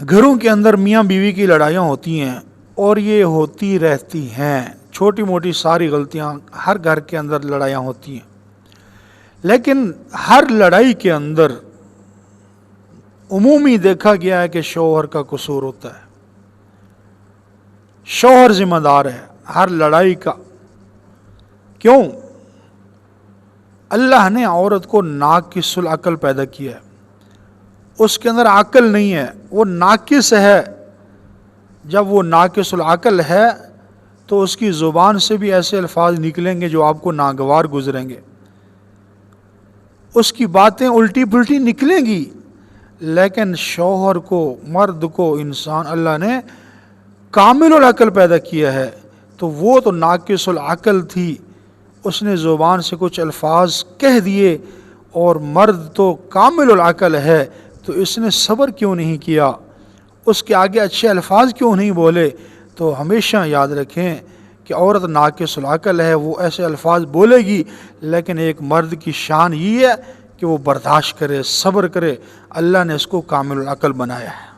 گھروں کے اندر میاں بیوی کی لڑائیاں ہوتی ہیں اور یہ ہوتی رہتی ہیں، چھوٹی موٹی ساری غلطیاں، ہر گھر کے اندر لڑائیاں ہوتی ہیں، لیکن ہر لڑائی کے اندر عمومی دیکھا گیا ہے کہ شوہر کا قصور ہوتا ہے، شوہر ذمہ دار ہے ہر لڑائی کا۔ کیوں؟ اللہ نے عورت کو ناقص العقل پیدا کیا ہے، اس کے اندر عقل نہیں ہے، وہ ناقص ہے۔ جب وہ ناقص العقل ہے تو اس کی زبان سے بھی ایسے الفاظ نکلیں گے جو آپ کو ناگوار گزریں گے، اس کی باتیں الٹی پلٹی نکلیں گی۔ لیکن شوہر کو، مرد کو، انسان اللہ نے کامل العقل پیدا کیا ہے، تو وہ تو ناقص العقل تھی، اس نے زبان سے کچھ الفاظ کہہ دیے، اور مرد تو کامل العقل ہے، تو اس نے صبر کیوں نہیں کیا، اس کے آگے اچھے الفاظ کیوں نہیں بولے؟ تو ہمیشہ یاد رکھیں کہ عورت ناقص العقل ہے، وہ ایسے الفاظ بولے گی، لیکن ایک مرد کی شان یہ ہے کہ وہ برداشت کرے، صبر کرے۔ اللہ نے اس کو کامل العقل بنایا ہے۔